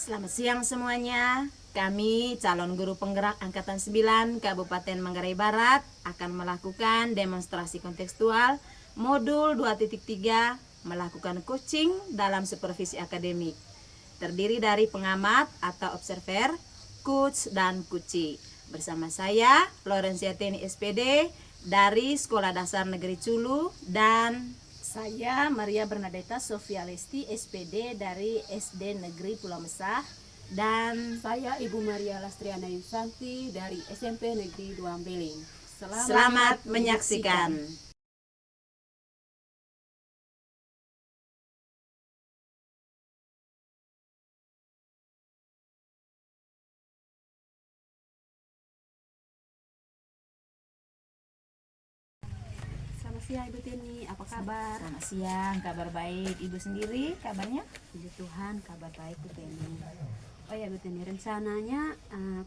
Selamat siang semuanya. Kami calon guru penggerak Angkatan 9 Kabupaten Manggarai Barat akan melakukan demonstrasi kontekstual modul 2.3 melakukan coaching dalam supervisi akademik. Terdiri dari pengamat atau observer, coach dan coachee. Bersama saya Florencia Teni SPD dari Sekolah Dasar Negeri Culu dan saya Maria Bernadetta Sofia Lesti SPD dari SD Negeri Pulau Mesah. Dan saya Ibu Maria Lastriana Yusanti dari SMP Negeri Duambeling. Selamat menyaksikan. Selamat siang Ibu Teni, apa kabar? Selamat siang, kabar baik. Ibu sendiri kabarnya? Puji Tuhan, kabar baik Bu Teni. Oh ya Bu Teni, rencananya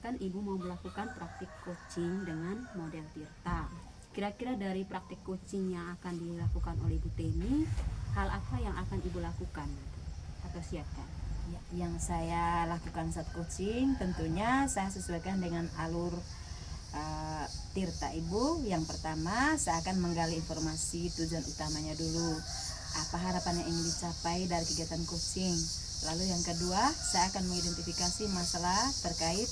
kan Ibu mau melakukan praktik coaching dengan model Tirta. Kira-kira dari praktik coaching yang akan dilakukan oleh Bu Teni, hal apa yang akan Ibu lakukan atau siapkan? Ya, yang saya lakukan saat coaching tentunya saya sesuaikan dengan alur Tirta Ibu. Yang pertama, saya akan menggali informasi tujuan utamanya dulu. Apa harapan yang ingin dicapai dari kegiatan coaching. Lalu yang kedua, saya akan mengidentifikasi masalah terkait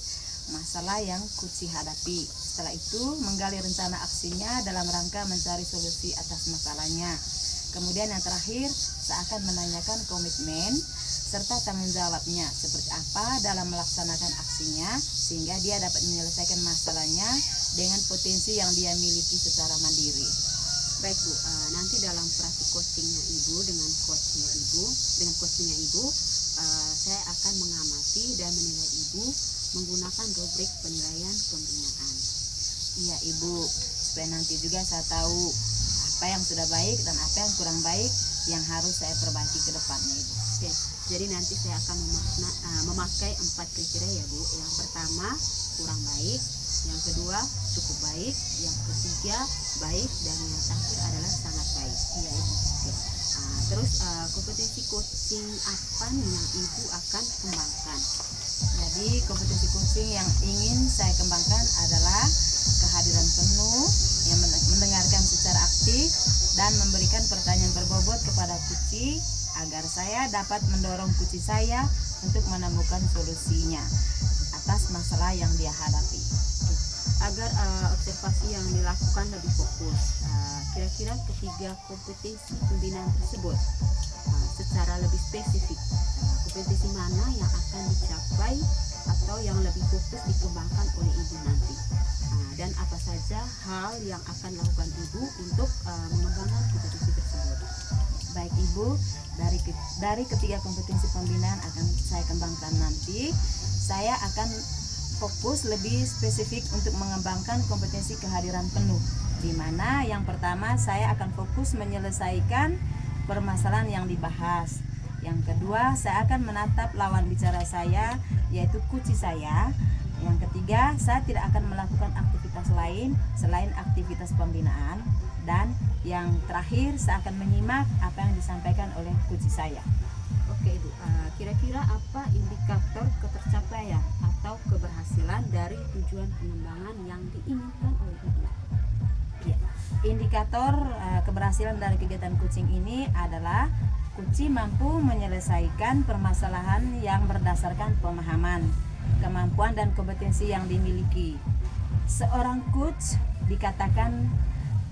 masalah yang coaching hadapi. Setelah itu, menggali rencana aksinya dalam rangka mencari solusi atas masalahnya. Kemudian yang terakhir, saya akan menanyakan komitmen serta tanggung jawabnya seperti apa dalam melaksanakan aksinya sehingga dia dapat menyelesaikan masalahnya dengan potensi yang dia miliki secara mandiri. Baik Bu, nanti dalam praktik coachingnya Ibu dengan coachingnya Ibu, saya akan mengamati dan menilai Ibu menggunakan rubrik penilaian pembinaan. Iya Ibu, supaya nanti juga saya tahu apa yang sudah baik dan apa yang kurang baik yang harus saya perbaiki ke depannya Ibu. Oke, jadi nanti saya akan memakai 4 kriteria ya Bu. Yang pertama kurang baik, yang kedua cukup baik, yang ketiga baik, dan yang terakhir adalah sangat baik. Iya Ibu. Oke. Terus kompetensi coaching apa nih yang Ibu akan kembangkan? Jadi kompetensi coaching yang ingin saya kembangkan adalah kehadiran penuh yang mendengarkan secara aktif dan memberikan pertanyaan berbobot kepada coachee agar saya dapat mendorong coachee saya untuk menemukan solusinya atas masalah yang dia hadapi. Agar observasi yang dilakukan lebih fokus, kira-kira ketiga kompetensi pembinaan tersebut secara lebih spesifik, kompetensi mana yang akan dicapai atau yang lebih fokus dikembangkan oleh Ibu nanti, dan apa saja hal yang akan dilakukan Ibu untuk mengembangkan kompetensi tersebut. Baik Ibu, dari ketiga kompetensi pembinaan akan saya kembangkan nanti, saya akan fokus lebih spesifik untuk mengembangkan kompetensi kehadiran penuh, di mana yang pertama saya akan fokus menyelesaikan permasalahan yang dibahas. Yang kedua, saya akan menatap lawan bicara saya, yaitu coachee saya. Yang ketiga, saya tidak akan melakukan aktivitas lain selain aktivitas pembinaan. Dan yang terakhir, saya akan menyimak apa yang disampaikan oleh coachee saya. Oke Ibu, kira-kira apa indikator ketercapaian atau keberhasilan dari tujuan pengembangan yang diinginkan oleh Ibu? Ya, indikator keberhasilan dari kegiatan coaching ini adalah coachee mampu menyelesaikan permasalahan yang berdasarkan pemahaman, kemampuan dan kompetensi yang dimiliki. Seorang coach dikatakan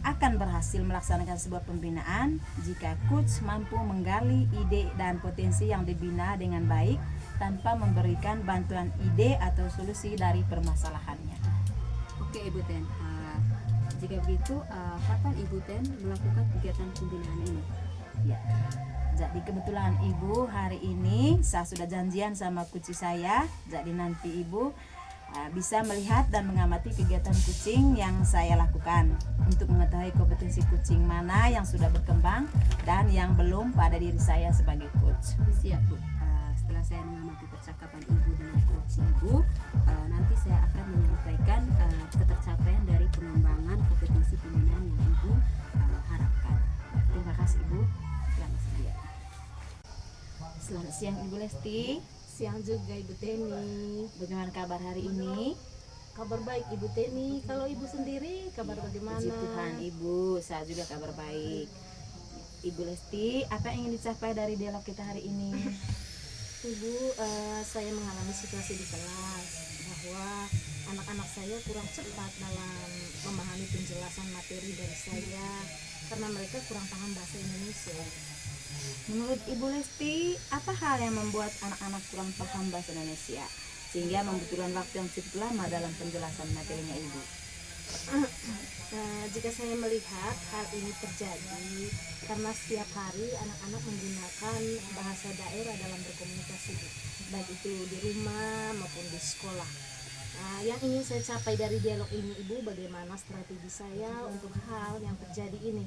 akan berhasil melaksanakan sebuah pembinaan jika coach mampu menggali ide dan potensi yang dibina dengan baik tanpa memberikan bantuan ide atau solusi dari permasalahannya. Oke Ibu Ten, jika begitu kapan Ibu Ten melakukan kegiatan pembinaan ini? Ya, jadi kebetulan Ibu hari ini saya sudah janjian sama coachee saya, jadi nanti Ibu bisa melihat dan mengamati kegiatan coaching yang saya lakukan untuk mengetahui kompetensi coaching mana yang sudah berkembang dan yang belum pada diri saya sebagai coach. Siap Bu. Setelah saya mengamati percakapan Ibu dengan coach Ibu, nanti saya akan menyampaikan ketercapaian dari pengembangan kompetensi pembinaan yang Ibu harapkan. Terima kasih Ibu. Selamat siang. Selamat siang Ibu Lesti. Siang juga Ibu Teni. Bagaimana kabar hari ini? Kabar baik Ibu Teni. Kalau Ibu sendiri kabar bagaimana? Puji Tuhan Ibu, saya juga kabar baik. Ibu Lesti, apa yang ingin dicapai dari dialog kita hari ini? Ibu, saya mengalami situasi di kelas bahwa anak-anak saya kurang cepat dalam memahami penjelasan materi dari saya karena mereka kurang paham bahasa Indonesia. Menurut Ibu Lesti, apa hal yang membuat anak-anak kurang paham bahasa Indonesia sehingga membutuhkan waktu yang cukup lama dalam penjelasan materinya Ibu? Jika saya melihat hal ini terjadi karena setiap hari anak-anak menggunakan bahasa daerah dalam berkomunikasi, baik itu di rumah maupun di sekolah. Yang ingin saya capai dari dialog ini Ibu, bagaimana strategi saya untuk hal yang terjadi ini.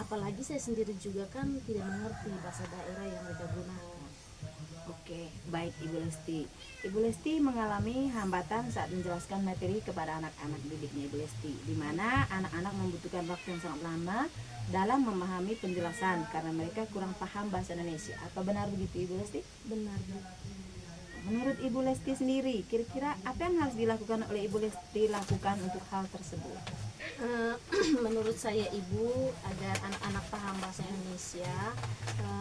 Apalagi saya sendiri juga kan tidak mengerti bahasa daerah yang mereka gunakan. Oke, baik Ibu Lesti. Ibu Lesti mengalami hambatan saat menjelaskan materi kepada anak-anak didiknya Ibu Lesti, di mana anak-anak membutuhkan waktu yang sangat lama dalam memahami penjelasan karena mereka kurang paham bahasa Indonesia. Apa benar begitu Ibu Lesti? Benar, Bu. Menurut Ibu Lesti sendiri, kira-kira apa yang harus dilakukan oleh Ibu Lesti lakukan untuk hal tersebut? Menurut saya Ibu, agar anak-anak paham bahasa Indonesia,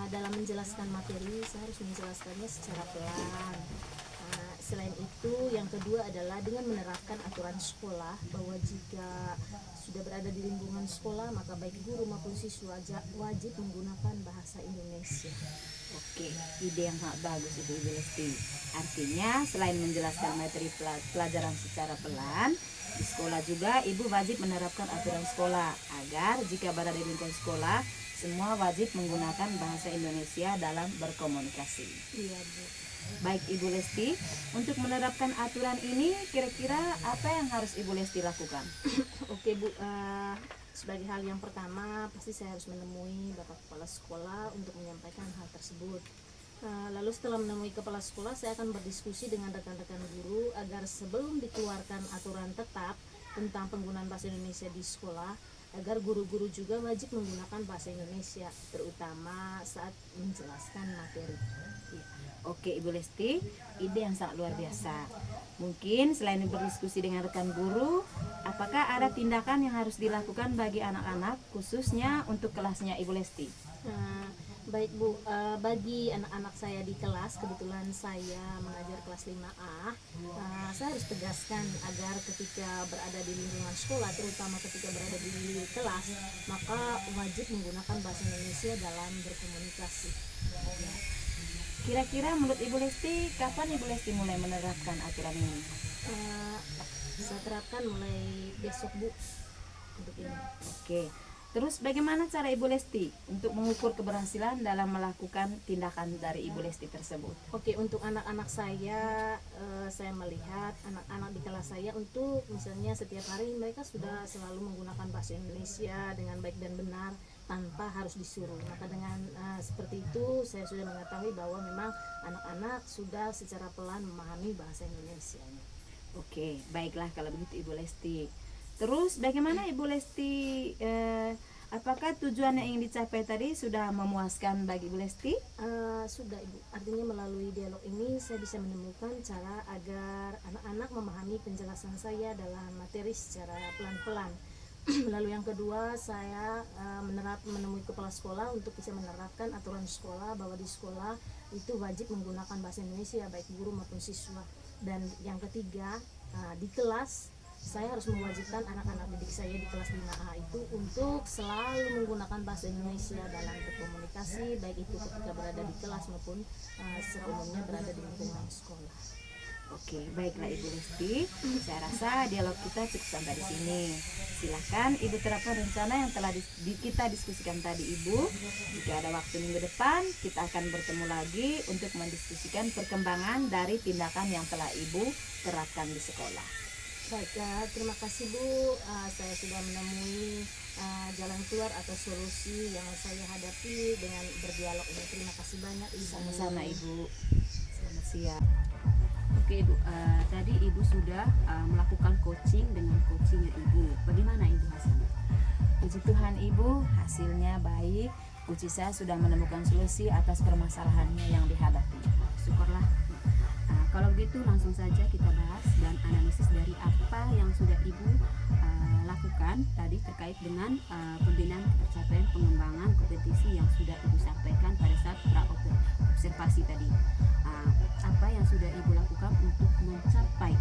dalam menjelaskan materi saya harus menjelaskannya secara pelan. Selain itu, yang kedua adalah dengan menerapkan aturan sekolah bahwa jika sudah berada di lingkungan sekolah maka baik guru maupun siswa wajib menggunakan bahasa Indonesia. Oke, ide yang sangat bagus itu Ibu Lesti. Artinya selain menjelaskan materi pelajaran secara pelan, di sekolah juga Ibu wajib menerapkan aturan sekolah agar jika berada di lingkungan sekolah semua wajib menggunakan bahasa Indonesia dalam berkomunikasi. Iya, Bu. Baik Ibu Lesti, untuk menerapkan aturan ini kira-kira apa yang harus Ibu Lesti lakukan? Oke, Bu. Sebagai hal yang pertama, pasti saya harus menemui Bapak Kepala Sekolah untuk menyampaikan hal tersebut. Lalu setelah menemui Kepala Sekolah, saya akan berdiskusi dengan rekan-rekan guru agar sebelum dikeluarkan aturan tetap tentang penggunaan bahasa Indonesia di sekolah, agar guru-guru juga wajib menggunakan bahasa Indonesia, terutama saat menjelaskan materi. Oke Ibu Lesti, ide yang sangat luar biasa. Mungkin selain berdiskusi dengan rekan guru, apakah ada tindakan yang harus dilakukan bagi anak-anak khususnya untuk kelasnya Ibu Lesti? Baik Bu, bagi anak-anak saya di kelas, kebetulan saya mengajar kelas 5A, saya harus tegaskan agar ketika berada di lingkungan sekolah, terutama ketika berada di kelas, maka wajib menggunakan bahasa Indonesia dalam berkomunikasi. Kira-kira menurut Ibu Lesti, kapan Ibu Lesti mulai menerapkan aturan ini? Saya terapkan mulai besok Bu untuk ini. Oke, terus bagaimana cara Ibu Lesti untuk mengukur keberhasilan dalam melakukan tindakan dari Ibu Lesti tersebut? Oke, untuk anak-anak saya melihat anak-anak di kelas saya untuk misalnya setiap hari mereka sudah selalu menggunakan bahasa Indonesia dengan baik dan benar tanpa harus disuruh. Maka dengan seperti itu saya sudah mengetahui bahwa memang anak-anak sudah secara pelan memahami bahasa Indonesia. Oke, baiklah kalau begitu Ibu Lesti. Terus bagaimana Ibu Lesti, apakah tujuan yang ingin dicapai tadi sudah memuaskan bagi Ibu Lesti? Sudah Ibu, artinya melalui dialog ini saya bisa menemukan cara agar anak-anak memahami penjelasan saya dalam materi secara pelan-pelan. Lalu yang kedua, saya menemui kepala sekolah untuk bisa menerapkan aturan sekolah bahwa di sekolah itu wajib menggunakan bahasa Indonesia baik guru maupun siswa. Dan yang ketiga, di kelas saya harus mewajibkan anak-anak didik saya di kelas 5A itu untuk selalu menggunakan bahasa Indonesia dalam berkomunikasi baik itu ketika berada di kelas maupun secara umumnya berada di lingkungan sekolah. Oke, baiklah Ibu Lesti. Saya rasa dialog kita cukup sampai di sini. Silakan Ibu terapkan rencana yang telah kita diskusikan tadi Ibu. Jika ada waktu minggu depan, kita akan bertemu lagi untuk mendiskusikan perkembangan dari tindakan yang telah Ibu terapkan di sekolah. Baik, terima kasih Bu. Saya sudah menemui jalan keluar atau solusi yang saya hadapi dengan berdialog ini. Terima kasih banyak Ibu. Sama-sama Ibu. Selamat siang. Oke Ibu, tadi Ibu sudah melakukan coaching dengan coachingnya Ibu. Bagaimana Ibu hasilnya? Puji Tuhan Ibu, hasilnya baik. Puji saya sudah menemukan solusi atas permasalahannya yang dihadapi. syukurlah. Kalau begitu langsung saja kita bahas dan analisis dari apa yang sudah Ibu lakukan tadi terkait dengan pembinaan ketercapaian pengembangan kompetisi yang sudah Ibu sampaikan pada saat observasi tadi. Apa yang sudah Ibu lakukan untuk mencapai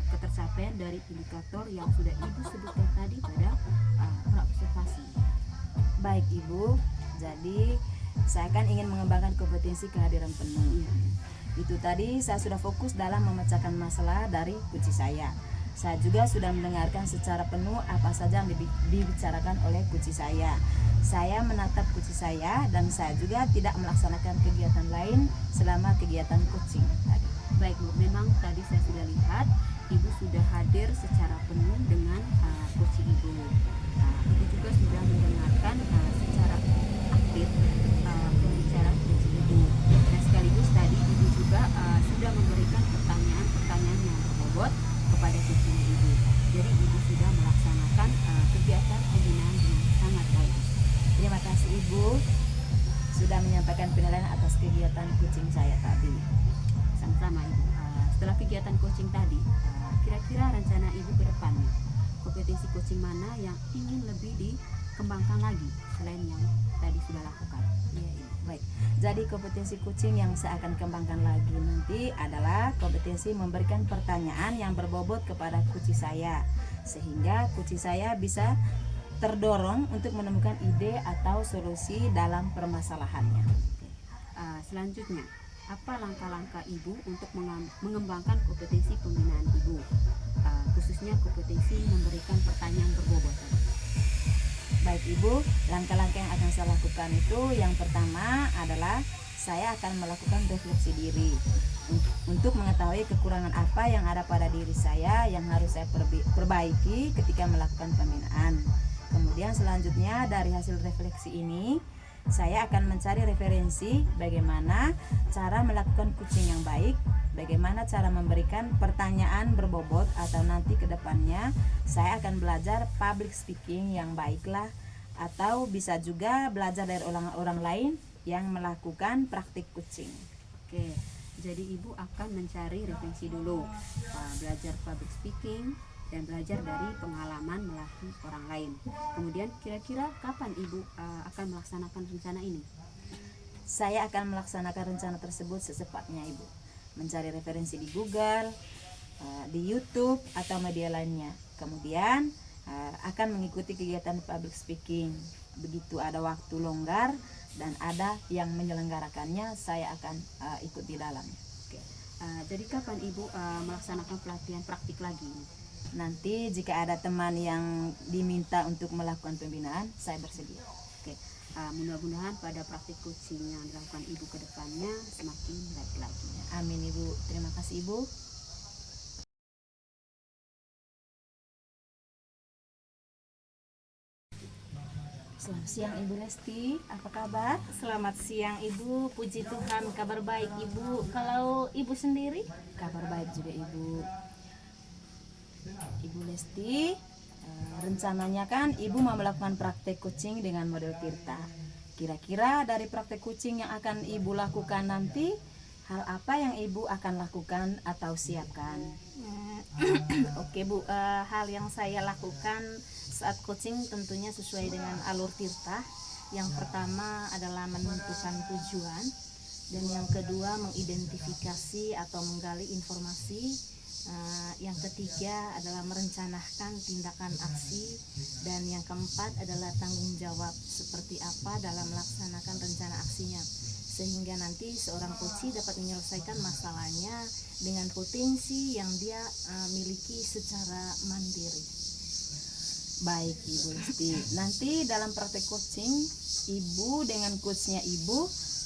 ketercapaian dari indikator yang sudah Ibu sebutkan tadi pada observasi. Baik Ibu, jadi saya kan ingin mengembangkan kompetensi kehadiran penuh. Itu tadi saya sudah fokus dalam memecahkan masalah dari kunci saya. Saya juga sudah mendengarkan secara penuh apa saja yang dibicarakan oleh kunci saya. Saya menatap kunci saya dan saya juga tidak melaksanakan kegiatan lain selama kegiatan coaching tadi. Baik Bu, memang tadi saya sudah lihat Ibu sudah hadir secara penuh dengan coach Ibu. Ibu juga sudah mendengarkan secara aktif pembicaraan coach Ibu. Dan sekaligus tadi Ibu juga sudah memberikan pertanyaan-pertanyaan yang berbobot kepada coach Ibu. Jadi Ibu sudah melaksanakan kegiatan pembinaan dengan sangat baik. Terima kasih Ibu sudah menyampaikan penilaian atas kegiatan coaching saya tadi. Sama-sama Ibu. Setelah kegiatan coaching tadi, kira-kira rencana Ibu ke depannya, kompetensi coaching mana yang ingin lebih dikembangkan lagi selain yang tadi sudah lakukan? Ya, baik. Jadi kompetensi coaching yang saya akan kembangkan lagi nanti adalah kompetensi memberikan pertanyaan yang berbobot kepada coach saya, sehingga coach saya bisa terdorong untuk menemukan ide atau solusi dalam permasalahannya. Selanjutnya, apa langkah-langkah Ibu untuk mengembangkan kompetensi pembinaan Ibu, khususnya kompetensi memberikan pertanyaan berbobot? Baik Ibu, langkah-langkah yang akan saya lakukan itu yang pertama adalah saya akan melakukan refleksi diri untuk mengetahui kekurangan apa yang ada pada diri saya yang harus saya perbaiki ketika melakukan pembinaan. Kemudian selanjutnya dari hasil refleksi ini saya akan mencari referensi bagaimana cara melakukan coaching yang baik, bagaimana cara memberikan pertanyaan berbobot, atau nanti ke depannya saya akan belajar public speaking yang baiklah, atau bisa juga belajar dari orang lain yang melakukan praktik coaching. Oke, jadi Ibu akan mencari referensi dulu, belajar public speaking dan belajar dari pengalaman melalui orang lain. Kemudian kira-kira kapan Ibu akan melaksanakan rencana ini? Saya akan melaksanakan rencana tersebut secepatnya Ibu. Mencari referensi di Google, di YouTube atau media lainnya. Kemudian akan mengikuti kegiatan public speaking. Begitu ada waktu longgar dan ada yang menyelenggarakannya, saya akan ikut di dalamnya. Oke. Jadi kapan Ibu melaksanakan pelatihan praktik lagi? Nanti jika ada teman yang diminta untuk melakukan pembinaan, saya bersedia. Oke. Mudah-mudahan pada praktik coaching yang dilakukan Ibu ke depannya semakin baik lagi. Amin Ibu. Terima kasih Ibu. Selamat siang Ibu Lesti, apa kabar? Selamat siang Ibu, puji Tuhan kabar baik Ibu. Kalau Ibu sendiri? Kabar baik juga Ibu. Ibu Lesti, rencananya kan Ibu mau melakukan praktek coaching dengan model Tirta. Kira-kira dari praktek coaching yang akan Ibu lakukan nanti, hal apa yang Ibu akan lakukan atau siapkan? Oke Bu, hal yang saya lakukan saat coaching tentunya sesuai dengan alur Tirta. Yang pertama adalah menentukan tujuan, dan yang kedua mengidentifikasi atau menggali informasi. Yang ketiga adalah merencanakan tindakan aksi, dan yang keempat adalah tanggung jawab seperti apa dalam melaksanakan rencana aksinya, sehingga nanti seorang coach dapat menyelesaikan masalahnya dengan potensi yang dia miliki secara mandiri. Baik Ibu Lesti, nanti dalam praktek coaching Ibu dengan coachnya Ibu,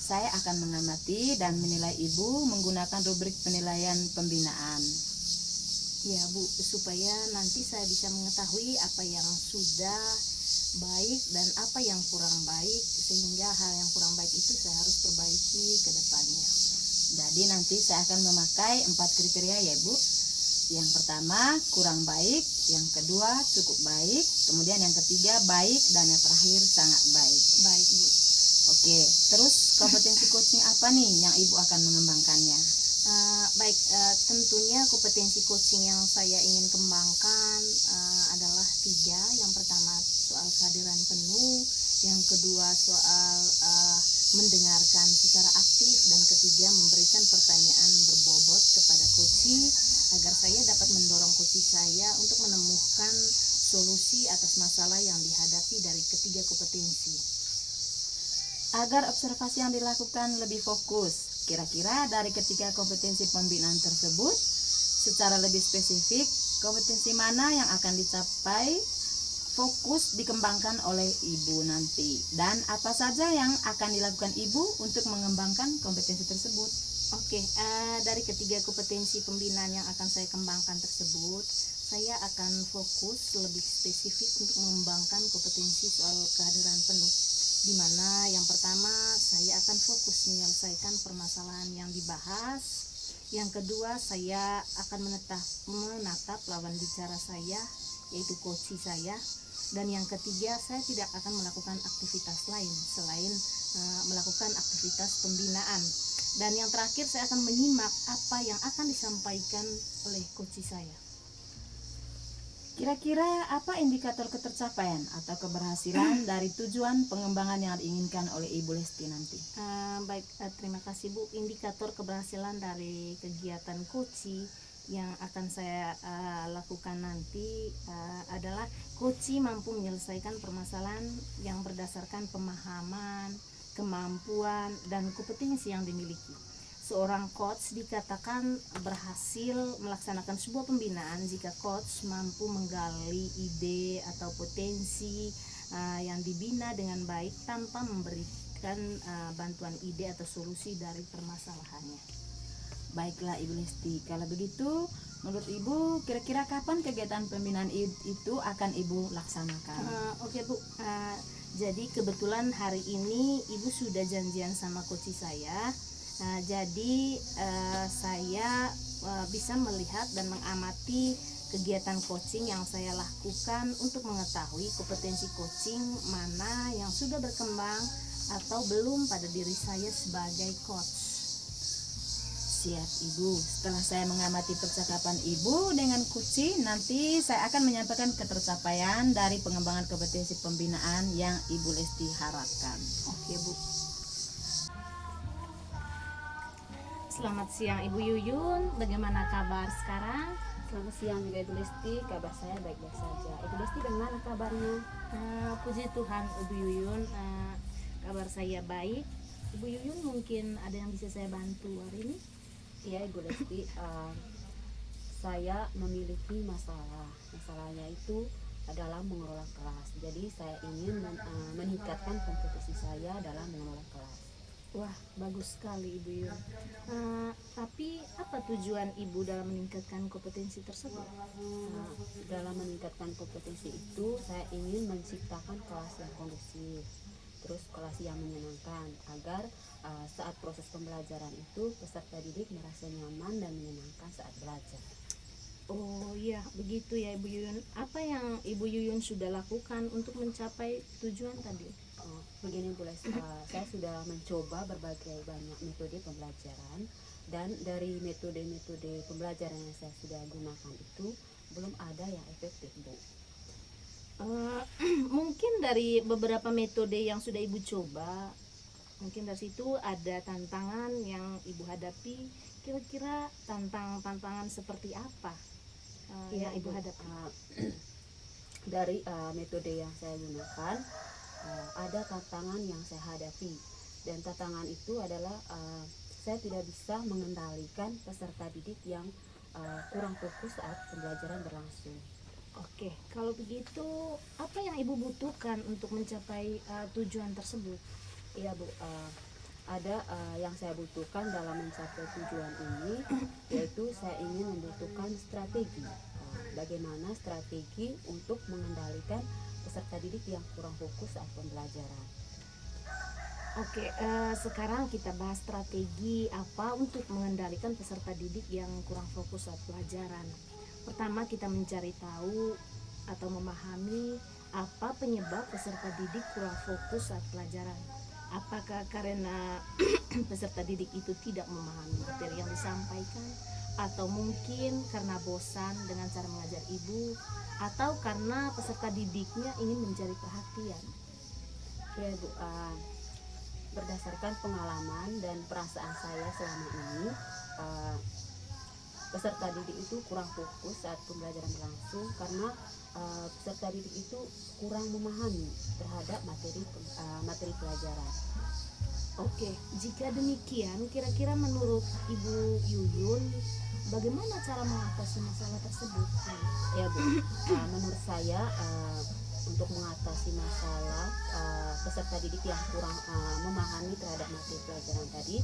saya akan mengamati dan menilai Ibu menggunakan rubrik penilaian pembinaan. Ya Bu, supaya nanti saya bisa mengetahui apa yang sudah baik dan apa yang kurang baik, sehingga hal yang kurang baik itu saya harus perbaiki ke depannya. Jadi nanti saya akan memakai 4 kriteria ya Bu. Yang pertama kurang baik, yang kedua cukup baik, kemudian yang ketiga baik, dan yang terakhir sangat baik. Baik Bu. Oke, terus kompetensi coaching apa nih yang Ibu akan mengembangkannya? Baik, tentunya kompetensi coaching yang saya ingin kembangkan adalah 3. Yang pertama soal kehadiran penuh, yang kedua soal mendengarkan secara aktif, dan ketiga memberikan pertanyaan berbobot kepada coaching agar saya dapat mendorong coaching saya untuk menemukan solusi atas masalah yang dihadapi dari ketiga kompetensi. Agar observasi yang dilakukan lebih fokus, kira-kira dari ketiga kompetensi pembinaan tersebut, secara lebih spesifik, kompetensi mana yang akan dicapai fokus dikembangkan oleh Ibu nanti, dan apa saja yang akan dilakukan Ibu untuk mengembangkan kompetensi tersebut? Oke, dari ketiga kompetensi pembinaan yang akan saya kembangkan tersebut, saya akan fokus lebih spesifik untuk mengembangkan kompetensi soal kehadiran penuh, di mana yang pertama saya akan fokus menyelesaikan permasalahan yang dibahas. Yang kedua, saya akan menatap lawan bicara saya, yaitu coach saya. Dan yang ketiga, saya tidak akan melakukan aktivitas lain selain melakukan aktivitas pembinaan. Dan yang terakhir, saya akan menyimak apa yang akan disampaikan oleh coach saya. Kira-kira apa indikator ketercapaian atau keberhasilan dari tujuan pengembangan yang diinginkan oleh Ibu Lesti nanti? Baik, terima kasih Bu. Indikator keberhasilan dari kegiatan coaching yang akan saya lakukan nanti adalah coaching mampu menyelesaikan permasalahan yang berdasarkan pemahaman, kemampuan, dan kompetensi yang dimiliki. Seorang coach dikatakan berhasil melaksanakan sebuah pembinaan jika coach mampu menggali ide atau potensi yang dibina dengan baik tanpa memberikan bantuan ide atau solusi dari permasalahannya. Baiklah Ibu Lesti, kalau begitu menurut Ibu kira-kira kapan kegiatan pembinaan itu akan Ibu laksanakan? Oke Bu, jadi kebetulan hari ini Ibu sudah janjian sama coach saya. Jadi saya bisa melihat dan mengamati kegiatan coaching yang saya lakukan untuk mengetahui kompetensi coaching mana yang sudah berkembang atau belum pada diri saya sebagai coach. Siap Ibu, setelah saya mengamati percakapan Ibu dengan coaching, nanti saya akan menyampaikan ketercapaian dari pengembangan kompetensi pembinaan yang Ibu Lesti harapkan. Oke Bu. Selamat siang Ibu Yuyun, bagaimana kabar sekarang? Selamat siang juga Ibu Lesti, kabar saya baik-baik saja. Ibu Lesti bagaimana kabarnya? Puji Tuhan Ibu Yuyun, kabar saya baik. Ibu Yuyun mungkin ada yang bisa saya bantu hari ini? Iya Ibu Lesti, saya memiliki masalahnya itu adalah mengelola kelas. Jadi saya ingin meningkatkan kompetisi saya dalam mengelola kelas. Wah, bagus sekali Ibu Yuyun. Tapi apa tujuan Ibu dalam meningkatkan kompetensi tersebut? Dalam meningkatkan kompetensi itu saya ingin menciptakan kelas yang kondusif, terus kelas yang menyenangkan, agar saat proses pembelajaran itu peserta didik merasa nyaman dan menyenangkan saat belajar. Oh iya, begitu ya Ibu Yuyun. Apa yang Ibu Yuyun sudah lakukan untuk mencapai tujuan tadi? Begini Bu Lesti, saya sudah mencoba berbagai banyak metode pembelajaran, dan dari metode-metode pembelajaran yang saya sudah gunakan itu belum ada yang efektif Bu. Mungkin dari beberapa metode yang sudah Ibu coba, mungkin dari situ ada tantangan yang Ibu hadapi. Kira-kira tantangan seperti apa yang Ibu hadapi? Dari metode yang saya gunakan, ada tantangan yang saya hadapi, dan tantangan itu adalah saya tidak bisa mengendalikan peserta didik yang kurang fokus saat pembelajaran berlangsung. Oke, kalau begitu apa yang Ibu butuhkan untuk mencapai tujuan tersebut? Iya Bu, ada yang saya butuhkan dalam mencapai tujuan ini, yaitu saya ingin membutuhkan strategi. Bagaimana strategi untuk mengendalikan peserta didik yang kurang fokus saat pembelajaran. Oke, sekarang kita bahas strategi apa untuk mengendalikan peserta didik yang kurang fokus saat pelajaran. Pertama, kita mencari tahu atau memahami apa penyebab peserta didik kurang fokus saat pelajaran. Apakah karena peserta didik itu tidak memahami materi yang disampaikan, atau mungkin karena bosan dengan cara mengajar ibu, atau karena peserta didiknya ingin mencari perhatian? Ya Bu, berdasarkan pengalaman dan perasaan saya selama ini, peserta didik itu kurang fokus saat pembelajaran berlangsung karena peserta didik itu kurang memahami terhadap materi pelajaran. Oke, jika demikian, kira-kira menurut Ibu Yuyun, bagaimana cara mengatasi masalah tersebut? Ya Bu, menurut saya untuk mengatasi masalah peserta didik yang kurang memahami terhadap materi pelajaran tadi,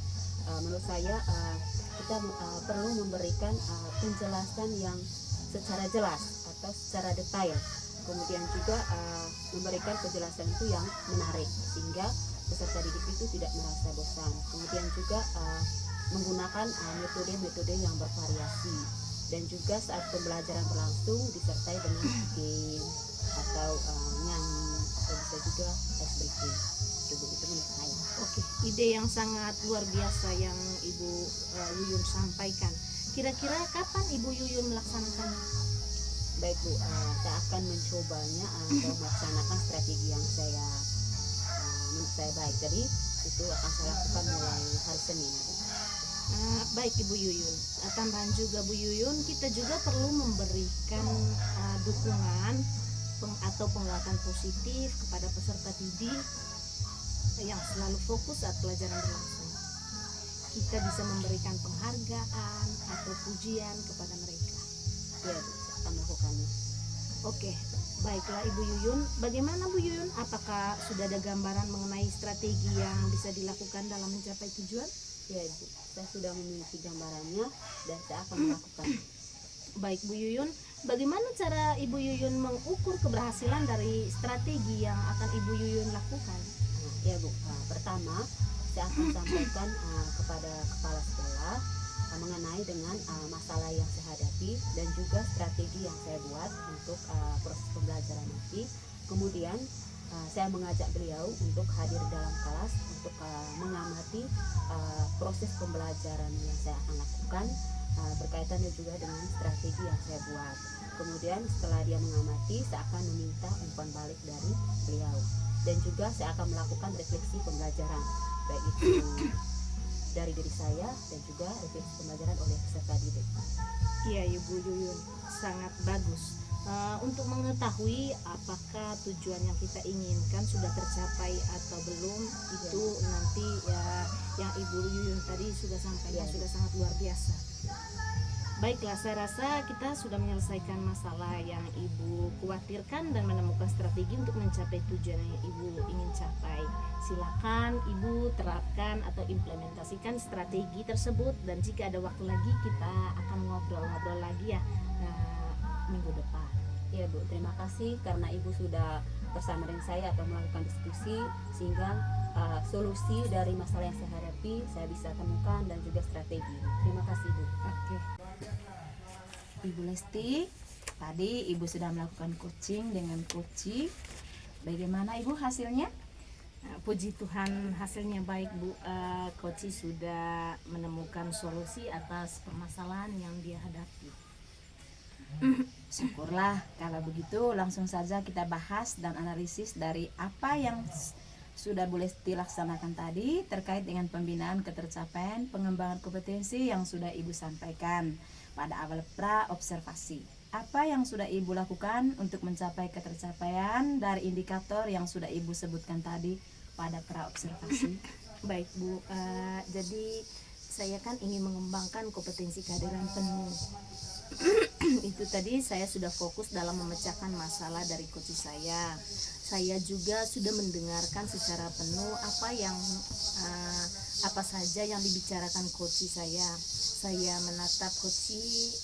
menurut saya kita perlu memberikan penjelasan yang secara jelas atau secara detail, kemudian juga memberikan penjelasan itu yang menarik sehingga peserta didik itu tidak merasa bosan. Kemudian juga menggunakan metode-metode yang bervariasi, dan juga saat pembelajaran berlangsung disertai dengan game atau nyanyi, atau bisa juga ice breaking. Itu menurut saya. Oke, ide yang sangat luar biasa yang Ibu Yuyun sampaikan. Kira-kira kapan Ibu Yuyun melaksanakannya? Baik Bu, saya akan mencobanya atau melaksanakan strategi yang menurut saya baik. Jadi itu akan saya lakukan mulai hari Senin. Baik Ibu Yuyun, tambahan juga Bu Yuyun, kita juga perlu memberikan dukungan atau penguatan positif kepada peserta didik yang selalu fokus saat pelajaran berlangsung. Kita bisa memberikan penghargaan atau pujian kepada mereka. Ya Bu, saya akan melakukannya. Oke, baiklah Ibu Yuyun. Bagaimana Bu Yuyun? Apakah sudah ada gambaran mengenai strategi yang bisa dilakukan dalam mencapai tujuan? Ya Bu, saya sudah memiliki gambarannya dan saya akan melakukan. Baik Bu Yuyun, bagaimana cara Ibu Yuyun mengukur keberhasilan dari strategi yang akan Ibu Yuyun lakukan? Ya Bu, pertama saya akan sampaikan kepada kepala sekolah mengenai dengan masalah yang saya hadapi dan juga strategi yang saya buat untuk proses pembelajaran nanti. Kemudian saya mengajak beliau untuk hadir dalam kelas untuk mengamati proses pembelajaran yang saya akan lakukan berkaitan juga dengan strategi yang saya buat. Kemudian setelah dia mengamati, saya akan meminta umpan balik dari beliau, dan juga saya akan melakukan refleksi pembelajaran, baik itu dari diri saya dan juga refleksi pembelajaran oleh peserta didik. Iya Ibu Yuyun, sangat bagus. Untuk mengetahui apakah tujuan yang kita inginkan sudah tercapai atau belum, itu nanti ya yang Ibu Yuyun tadi sudah sampaikan sudah sangat luar biasa. Baiklah, saya rasa kita sudah menyelesaikan masalah yang Ibu khawatirkan dan menemukan strategi untuk mencapai tujuan yang Ibu ingin capai. Silakan Ibu terapkan atau implementasikan strategi tersebut, dan jika ada waktu lagi kita akan ngobrol-ngobrol lagi ya minggu depan. Ya Bu, terima kasih karena Ibu sudah bersama dengan saya atau melakukan diskusi sehingga solusi dari masalah yang saya hadapi saya bisa temukan dan juga strategi. Terima kasih Bu. Oke. Ibu Lesti, tadi Ibu sudah melakukan coaching dengan Koci. Bagaimana Ibu hasilnya? Puji Tuhan hasilnya baik Bu. Koci sudah menemukan solusi atas permasalahan yang dia hadapi. Syukurlah, kalau begitu langsung saja kita bahas dan analisis dari apa yang sudah boleh dilaksanakan tadi terkait dengan pembinaan ketercapaian pengembangan kompetensi yang sudah Ibu sampaikan pada awal pra-observasi. Apa yang sudah Ibu lakukan untuk mencapai ketercapaian dari indikator yang sudah Ibu sebutkan tadi pada pra-observasi? Baik Bu, jadi saya kan ingin mengembangkan kompetensi kehadiran penuh. Itu tadi saya sudah fokus dalam memecahkan masalah dari coach saya. Saya juga sudah mendengarkan secara penuh apa saja yang dibicarakan coach saya. Saya menatap coach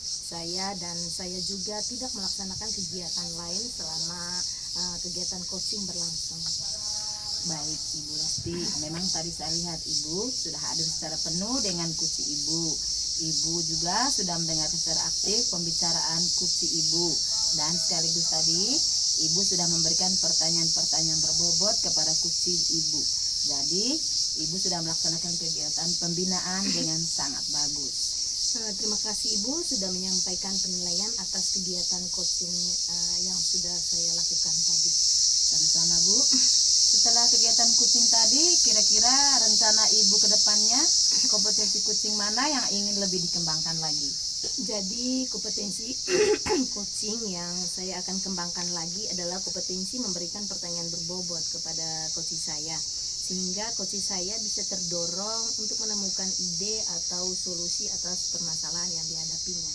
saya dan saya juga tidak melaksanakan kegiatan lain selama kegiatan coaching berlangsung. Baik Ibu Lesti, memang tadi saya lihat Ibu sudah hadir secara penuh dengan coach Ibu. Ibu juga sudah mendengarkan secara aktif pembicaraan coach Ibu, dan sekaligus tadi Ibu sudah memberikan pertanyaan-pertanyaan berbobot kepada coach Ibu. Jadi ibu sudah melaksanakan kegiatan pembinaan dengan sangat bagus. Terima kasih Ibu sudah menyampaikan penilaian atas kegiatan coaching yang sudah saya lakukan tadi. Sama-sama Bu. Setelah kegiatan coaching tadi, kira-kira rencana ibu ke depannya kompetensi coaching mana yang ingin lebih dikembangkan lagi? Jadi kompetensi coaching yang saya akan kembangkan lagi adalah kompetensi memberikan pertanyaan berbobot kepada coach saya, sehingga coach saya bisa terdorong untuk menemukan ide atau solusi atas permasalahan yang dihadapinya.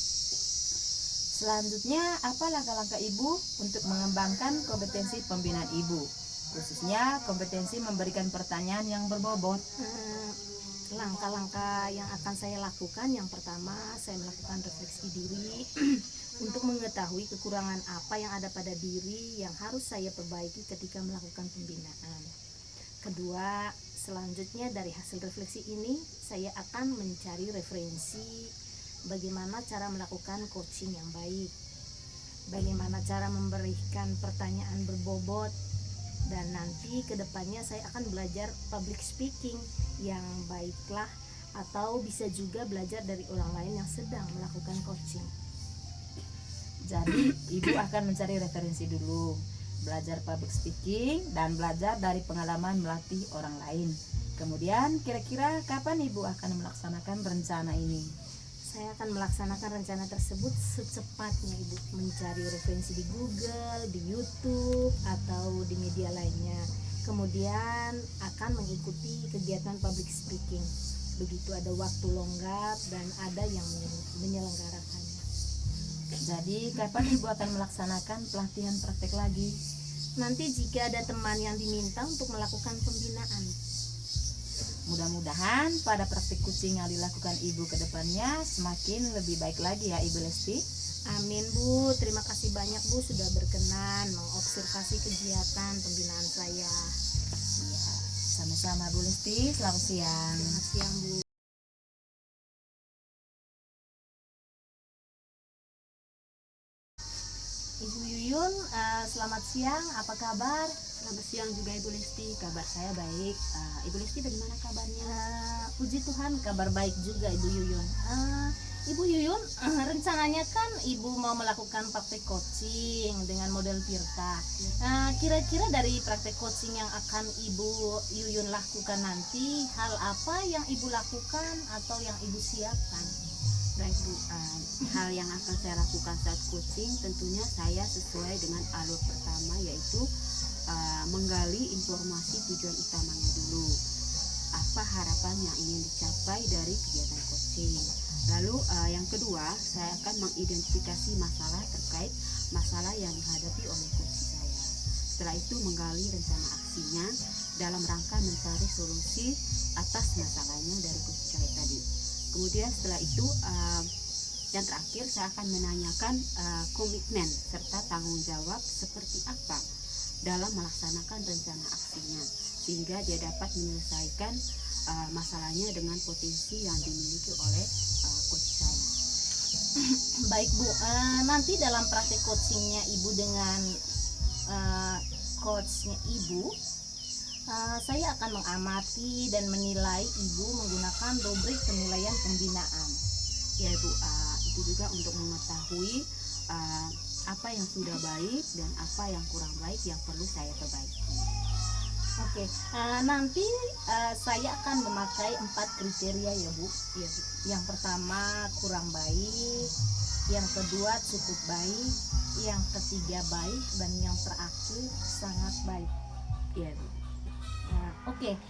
Selanjutnya, apa langkah-langkah ibu untuk mengembangkan kompetensi pembinaan ibu, khususnya kompetensi memberikan pertanyaan yang berbobot? Langkah-langkah yang akan saya lakukan, yang pertama saya melakukan refleksi diri untuk mengetahui kekurangan apa yang ada pada diri yang harus saya perbaiki ketika melakukan pembinaan. Kedua, selanjutnya dari hasil refleksi ini saya akan mencari referensi bagaimana cara melakukan coaching yang baik, bagaimana cara memberikan pertanyaan berbobot, dan nanti kedepannya saya akan belajar public speaking yang baiklah, atau bisa juga belajar dari orang lain yang sedang melakukan coaching. Jadi ibu akan mencari referensi dulu, belajar public speaking dan belajar dari pengalaman melatih orang lain. Kemudian kira-kira kapan ibu akan melaksanakan rencana ini? Saya akan melaksanakan rencana tersebut secepatnya Ibu, mencari referensi di Google, di YouTube, atau di media lainnya. Kemudian akan mengikuti kegiatan public speaking. Begitu ada waktu longgar dan ada yang menyelenggarakannya. Jadi kapan ibu akan melaksanakan pelatihan praktek lagi? Nanti jika ada teman yang diminta untuk melakukan pembinaan. Mudah-mudahan pada praktik coaching yang dilakukan ibu ke depannya semakin lebih baik lagi ya Ibu Lesti. Amin Bu, terima kasih banyak Bu sudah berkenan mengobservasi kegiatan pembinaan saya. Ya, sama-sama Bu Lesti, selamat siang. Selamat siang Bu. Ibu Yuyun, selamat siang, apa kabar? Selamat siang juga Ibu Lesti, kabar saya baik. Ibu Lesti bagaimana kabarnya? Puji Tuhan kabar baik juga Ibu Yuyun. Ibu Yuyun, rencananya kan Ibu mau melakukan praktek coaching dengan model Tirta. Kira-kira dari praktek coaching yang akan Ibu Yuyun lakukan nanti, hal apa yang Ibu lakukan atau yang Ibu siapkan? Baik Bu, hal yang akan saya lakukan saat coaching tentunya saya sesuai dengan alur pertama, yaitu menggali informasi tujuan utamanya dulu, apa harapan yang ingin dicapai dari kegiatan coaching. Lalu yang kedua, saya akan mengidentifikasi masalah terkait masalah yang dihadapi oleh coach saya. Setelah itu menggali rencana aksinya dalam rangka mencari solusi atas masalahnya dari coach saya tadi. Kemudian setelah itu yang terakhir saya akan menanyakan komitmen serta tanggung jawab seperti apa dalam melaksanakan rencana aksinya, sehingga dia dapat menyelesaikan masalahnya dengan potensi yang dimiliki oleh coach saya. Baik Bu, nanti dalam praktek coachingnya Ibu dengan coachnya Ibu, saya akan mengamati dan menilai Ibu menggunakan rubrik penilaian pembinaan. Ya Bu, itu juga untuk mengetahui apa yang sudah baik dan apa yang kurang baik yang perlu saya perbaiki. Oke, nanti saya akan memakai 4 kriteria ya Bu. Ya Bu. Yang pertama kurang baik, yang kedua cukup baik, yang ketiga baik, dan yang terakhir sangat baik. Ya Bu. Oke,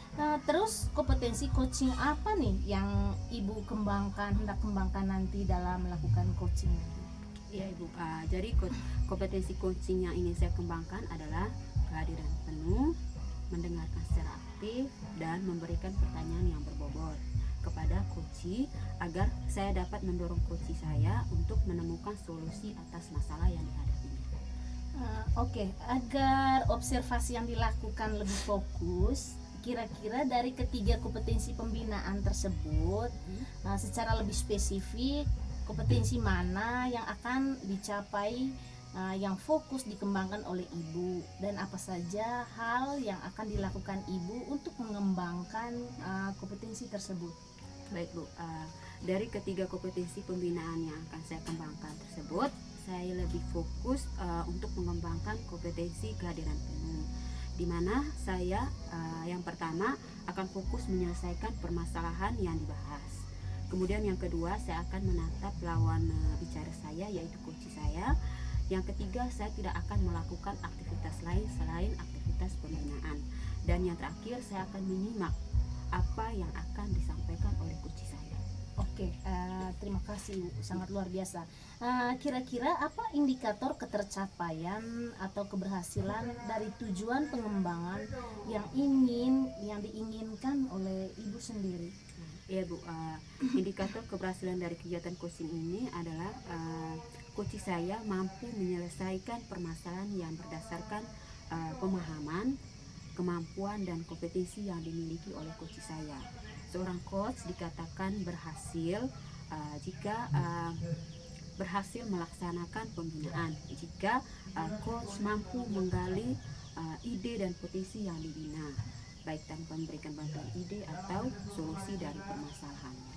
terus kompetensi coaching apa nih yang Ibu hendak kembangkan nanti dalam melakukan coaching nanti? Ya Ibu, jadi kompetensi coaching yang ingin saya kembangkan adalah kehadiran penuh, mendengarkan secara aktif, dan memberikan pertanyaan yang berbobot kepada coach agar saya dapat mendorong coach saya untuk menemukan solusi atas masalah yang dihadapinya. Oke, agar observasi yang dilakukan lebih fokus, kira-kira dari ketiga kompetensi pembinaan tersebut, secara lebih spesifik, kompetensi mana yang akan dicapai yang fokus dikembangkan oleh ibu, dan apa saja hal yang akan dilakukan ibu untuk mengembangkan kompetensi tersebut? Baik Bu, dari ketiga kompetensi pembinaan yang akan saya kembangkan tersebut, saya lebih fokus untuk mengembangkan kompetensi kehadiran penuh, di mana saya yang pertama akan fokus menyelesaikan permasalahan yang dibahas. Kemudian yang kedua, saya akan menatap lawan bicara saya, yaitu coach saya. Yang ketiga, saya tidak akan melakukan aktivitas lain selain aktivitas pembinaan. Dan yang terakhir, saya akan menyimak apa yang akan disampaikan oleh coach saya. Oke, terima kasih Bu, sangat luar biasa. Kira-kira apa indikator ketercapaian atau keberhasilan dari tujuan pengembangan yang diinginkan oleh ibu sendiri? Ya Bu, indikator keberhasilan dari kegiatan coaching ini adalah coach saya mampu menyelesaikan permasalahan yang berdasarkan pemahaman, kemampuan dan kompetensi yang dimiliki oleh coach saya. Seorang coach dikatakan berhasil jika berhasil melaksanakan pembinaan, jika coach mampu menggali ide dan potensi yang dibina, baik tanpa memberikan bantuan ide atau solusi dari permasalahannya.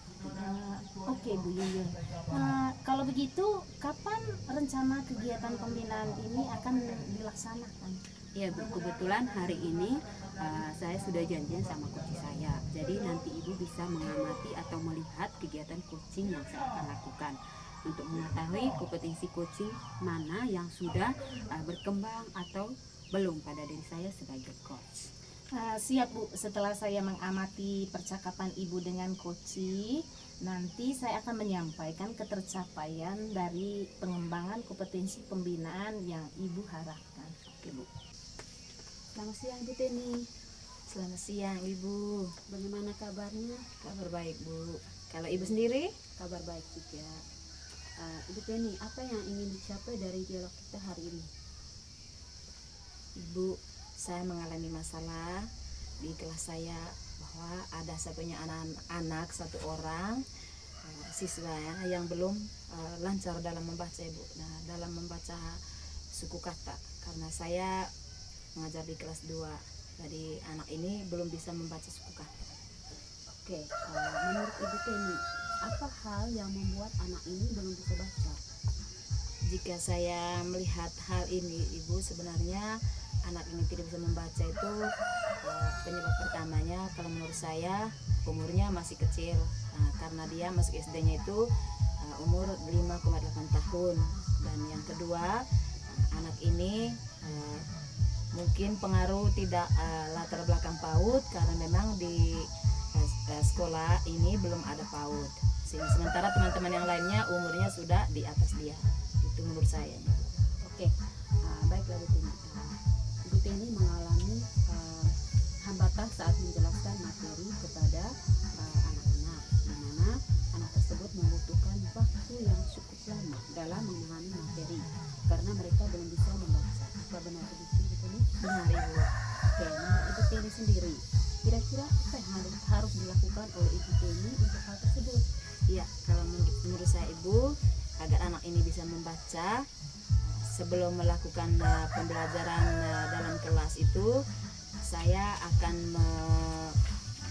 Oke Bu Yuyun, kalau begitu kapan rencana kegiatan pembinaan ini akan dilaksanakan? Ya Bu, kebetulan hari ini saya sudah janjian sama coach saya. Jadi nanti ibu bisa mengamati atau melihat kegiatan coaching yang saya akan lakukan untuk mengetahui kompetensi coaching mana yang sudah berkembang atau belum pada diri saya sebagai coach. Siap Bu, setelah saya mengamati percakapan ibu dengan coach, nanti saya akan menyampaikan ketercapaian dari pengembangan kompetensi pembinaan yang ibu harapkan. Oke Bu. Selamat siang Bu Teni. Selamat siang Ibu. Bagaimana kabarnya? Kabar baik Bu. Kalau Ibu sendiri? Kabar baik juga. Ibu Teni, apa yang ingin dicapai dari dialog kita hari ini? Ibu, saya mengalami masalah di kelas saya bahwa ada saya punya anak satu orang siswa yang belum lancar dalam membaca Ibu. Nah, dalam membaca suku kata, karena saya mengajar di kelas 2, jadi anak ini belum bisa membaca suku kata. Oke, menurut Ibu Teni, apa hal yang membuat anak ini belum bisa baca? Jika saya melihat hal ini Ibu, sebenarnya anak ini tidak bisa membaca itu penyebab pertamanya kalau menurut saya umurnya masih kecil. Karena dia masuk SD-nya itu umur 5,8 tahun. Dan yang kedua, anak ini mungkin pengaruh tidak latar belakang PAUD, karena memang di sekolah ini belum ada PAUD. Sementara teman-teman yang lainnya umurnya sudah di atas dia. Itu menurut saya. Oke, baiklah Bu Teni. Ibu Teni mengalami hambatan saat menjelaskan materi kepada anak-anak, di mana anak tersebut membutuhkan waktu yang cukup lama dalam memahami materi karena mereka belum bisa membaca. Apa benar begitu Ibu Teni? Benar Ibu. Oke, menurut Ibu Teni sendiri, kira-kira apa yang harus dilakukan oleh Ibu Teni untuk hal tersebut? Iya, kalau menurut saya Ibu, agar anak ini bisa membaca, sebelum melakukan pembelajaran dalam kelas itu, saya akan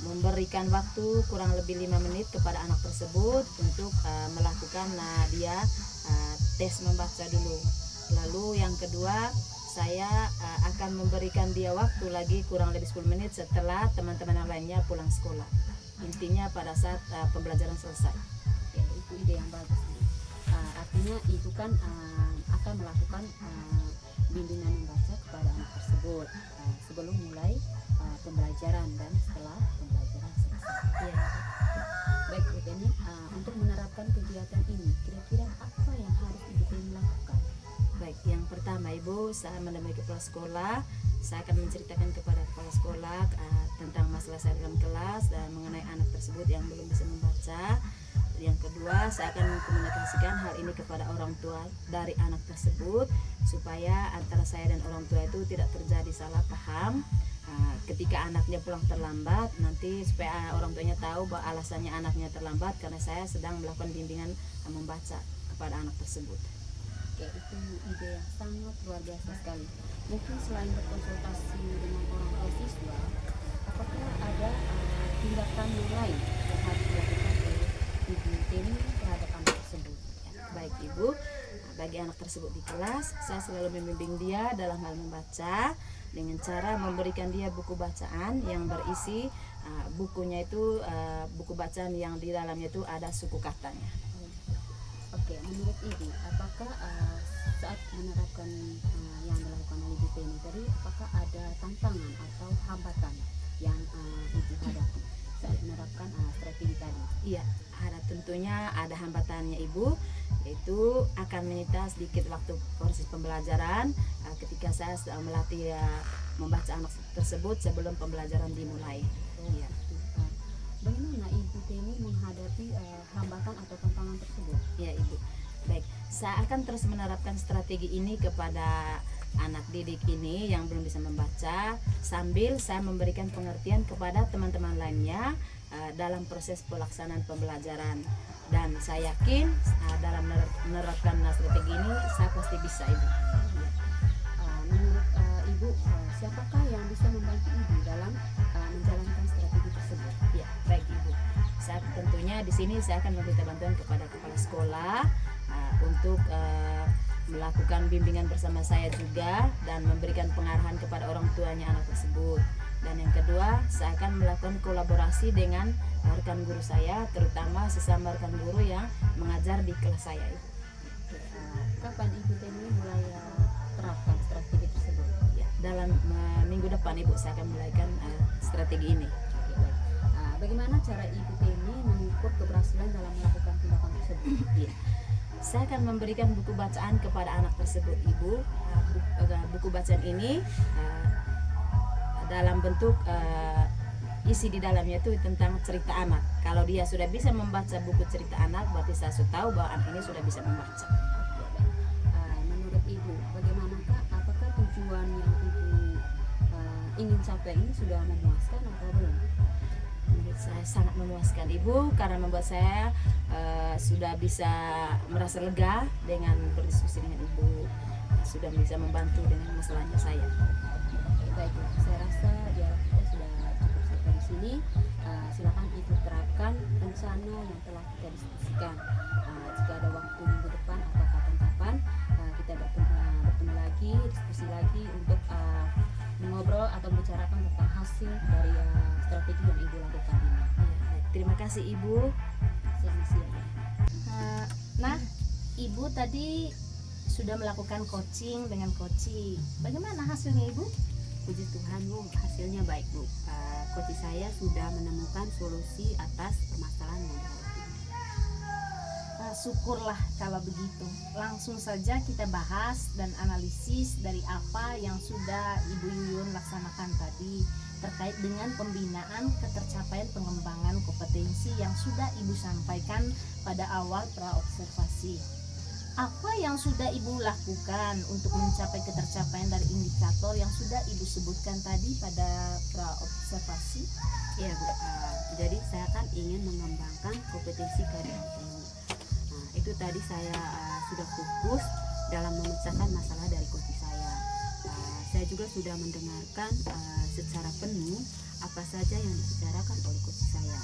memberikan waktu kurang lebih 5 menit kepada anak tersebut untuk melakukan dia tes membaca dulu. Lalu yang kedua, saya akan memberikan dia waktu lagi kurang lebih 10 menit setelah teman-teman yang lainnya pulang sekolah. Intinya pada saat pembelajaran selesai. Oke, itu ide yang bagus nih. Artinya ibu kan akan melakukan bimbingan membaca kepada anak tersebut sebelum mulai pembelajaran dan setelah pembelajaran selesai. Ya. Baik Bu Teni, untuk menerapkan kegiatan ini, kira-kira apa yang harus Ibu Teni lakukan? Baik, yang pertama Ibu, saya menemui kepala sekolah. Saya akan menceritakan kepada kepala sekolah tentang masalah saya dalam kelas dan mengenai anak tersebut yang belum bisa membaca. Yang kedua, saya akan mengkomunikasikan hal ini kepada orang tua dari anak tersebut supaya antara saya dan orang tua itu tidak terjadi salah paham. Ketika anaknya pulang terlambat, nanti supaya orang tuanya tahu bahwa alasannya anaknya terlambat karena saya sedang melakukan bimbingan membaca kepada anak tersebut. Oke, itu ide yang sangat luar biasa sekali. Mungkin selain berkonsultasi dengan orang tua siswa, apakah ada tindakan yang lain yang harus dilakukan oleh Ibu Teni terhadap anak tersebut? Baik Ibu, bagi anak tersebut di kelas, saya selalu membimbing dia dalam hal membaca dengan cara memberikan dia buku bacaan yang berisi bukunya itu buku bacaan yang di dalamnya itu ada suku katanya. Oke, menurut Ibu, apakah saat menerapkan yang dilakukan oleh Ibu Teni tadi, apakah ada tantangan atau hambatan yang Ibu hadapi saat menerapkan strategi tadi? Iya, tentunya ada hambatannya Ibu, yaitu akan menyita sedikit waktu proses pembelajaran ketika saya sedang melatih membaca anak tersebut sebelum pembelajaran dimulai. Iya. Bagaimana Ibu Teni menghadapi hambatan atau tantangan tersebut? Ya Ibu, baik, saya akan terus menerapkan strategi ini kepada anak didik ini yang belum bisa membaca, sambil saya memberikan pengertian kepada teman-teman lainnya dalam proses pelaksanaan pembelajaran. Dan saya yakin dalam menerapkan strategi ini saya pasti bisa Ibu. Menurut Ibu, siapakah yang bisa membantu Ibu dalam menjalankan strategi tersebut? Ya, baik Ibu. Saya tentunya di sini saya akan meminta bantuan kepada kepala sekolah untuk melakukan bimbingan bersama saya juga dan memberikan pengarahan kepada orang tuanya anak tersebut. Dan yang kedua, saya akan melakukan kolaborasi dengan rekan guru saya, terutama sesama rekan guru yang mengajar di kelas saya. Kapan Ibu Teni mulai terapkan strategi tersebut? Ya, dalam minggu depan Ibu saya akan mulaikan strategi ini. Oke, baik. Bagaimana cara Ibu Teni mengukur keberhasilan dalam melakukan tindakan tersebut? Ya. Saya akan memberikan buku bacaan kepada anak tersebut Ibu. Buku bacaan ini dalam bentuk isi di dalamnya itu tentang cerita anak. Kalau dia sudah bisa membaca buku cerita anak, berarti saya sudah tahu bahwa anak ini sudah bisa membaca. Menurut Ibu, bagaimanakah? Apakah tujuan yang Ibu ingin capai ini sudah memuaskan atau belum? Menurut saya sangat memuaskan Ibu, karena membuat saya sudah bisa merasa lega dengan berdiskusi dengan Ibu, sudah bisa membantu dengan masalahnya saya. Baik, saya rasa dialog kita sudah cukup sampai di sini. Silakan Ibu terapkan rencana yang telah kita diskusikan. Jika ada waktu minggu depan atau kapan-kapan kita bertemu lagi, diskusi lagi untuk mengobrol atau membicarakan tentang hasil dari strategi yang Ibu lakukan ini. Terima kasih Ibu. Selamat siang. Nah, Ibu tadi sudah melakukan coaching dengan coaching. Bagaimana hasilnya Ibu? Puji Tuhan Bu, hasilnya baik Bu. Coach saya sudah menemukan solusi atas permasalahan yang dihadapi. Syukurlah kalau begitu. Langsung saja kita bahas dan analisis dari apa yang sudah Ibu Yuyun laksanakan tadi terkait dengan pembinaan ketercapaian pengembangan kompetensi yang sudah Ibu sampaikan pada awal praobservasi. Apa yang sudah Ibu lakukan untuk mencapai ketercapaian dari indikator yang sudah Ibu sebutkan tadi pada praobservasi? Iya Bu, jadi saya kan ingin mengembangkan kompetensi keadaan ilmu. Nah, itu tadi saya sudah fokus dalam memecahkan masalah dari coach saya. Saya juga sudah mendengarkan secara penuh apa saja yang dibicarakan oleh coach saya.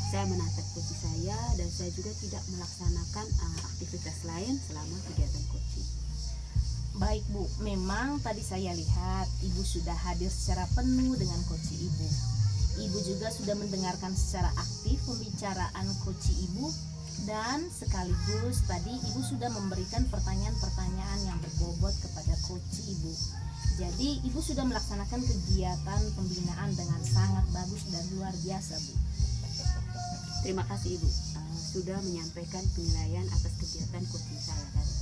Saya menatap coach saya dan saya juga tidak melaksanakan aktivitas lain selama kegiatan coaching. Baik Bu, memang tadi saya lihat Ibu sudah hadir secara penuh dengan coach Ibu. Ibu juga sudah mendengarkan secara aktif pembicaraan coach Ibu, dan sekaligus tadi Ibu sudah memberikan pertanyaan-pertanyaan yang berbobot kepada coach Ibu. Jadi Ibu sudah melaksanakan kegiatan pembinaan dengan sangat bagus dan luar biasa Bu. Terima kasih Ibu sudah menyampaikan penilaian atas kegiatan coaching saya tadi.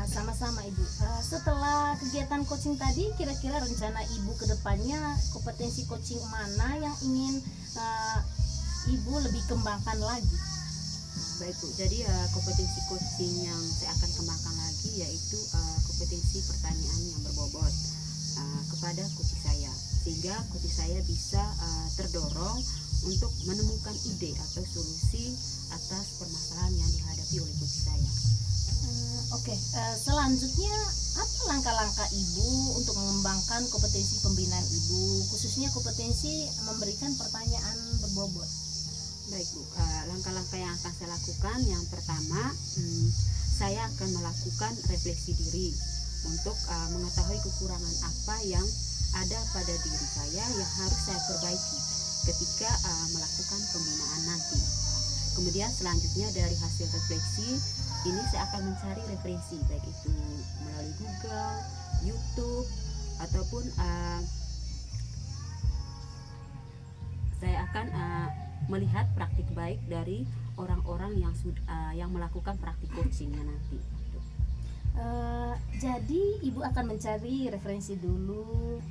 Sama-sama Ibu. Setelah kegiatan coaching tadi, kira-kira rencana Ibu ke depannya kompetensi coaching mana yang ingin Ibu lebih kembangkan lagi? Baik Bu, jadi kompetensi coaching yang saya akan kembangkan lagi yaitu kompetensi pertanyaan yang berbobot kepada coach saya, sehingga coach saya bisa terdorong untuk menemukan ide atau solusi atas permasalahan yang dihadapi oleh coach saya. Oke, selanjutnya apa langkah-langkah Ibu untuk mengembangkan kompetensi pembinaan Ibu, khususnya kompetensi memberikan pertanyaan berbobot? Baik Bu, langkah-langkah yang akan saya lakukan, yang pertama saya akan melakukan refleksi diri untuk mengetahui kekurangan apa yang ada pada diri saya yang harus saya perbaiki ketika melakukan pembinaan nanti. Kemudian selanjutnya dari hasil refleksi ini saya akan mencari referensi, baik itu melalui Google, YouTube, ataupun saya akan melihat praktik baik dari orang-orang yang melakukan praktik coachingnya nanti. Jadi Ibu akan mencari referensi dulu,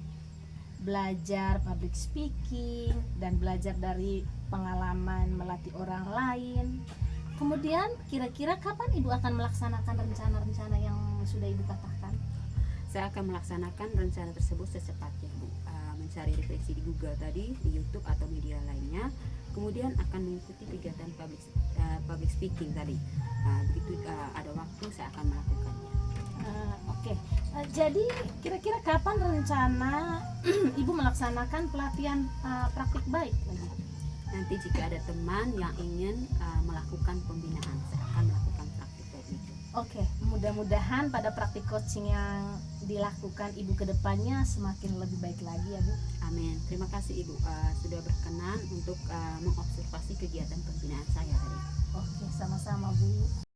belajar public speaking, dan belajar dari pengalaman melatih orang lain. Kemudian kira-kira kapan Ibu akan melaksanakan rencana-rencana yang sudah Ibu katakan? Saya akan melaksanakan rencana tersebut secepatnya Bu, mencari referensi di Google tadi, di YouTube atau media lainnya, kemudian akan mengikuti kegiatan public speaking tadi. Begitu ada waktu saya akan melakukannya. Oke. Jadi kira-kira kapan rencana Ibu melaksanakan pelatihan praktik baik lagi? Nanti jika ada teman yang ingin melakukan pembinaan, saya akan melakukan praktik baik itu. Oke, mudah-mudahan pada praktik coaching yang dilakukan Ibu kedepannya semakin lebih baik lagi ya Bu. Amin. Terima kasih Ibu sudah berkenan untuk mengobservasi kegiatan pembinaan saya tadi. Oke, sama-sama Bu.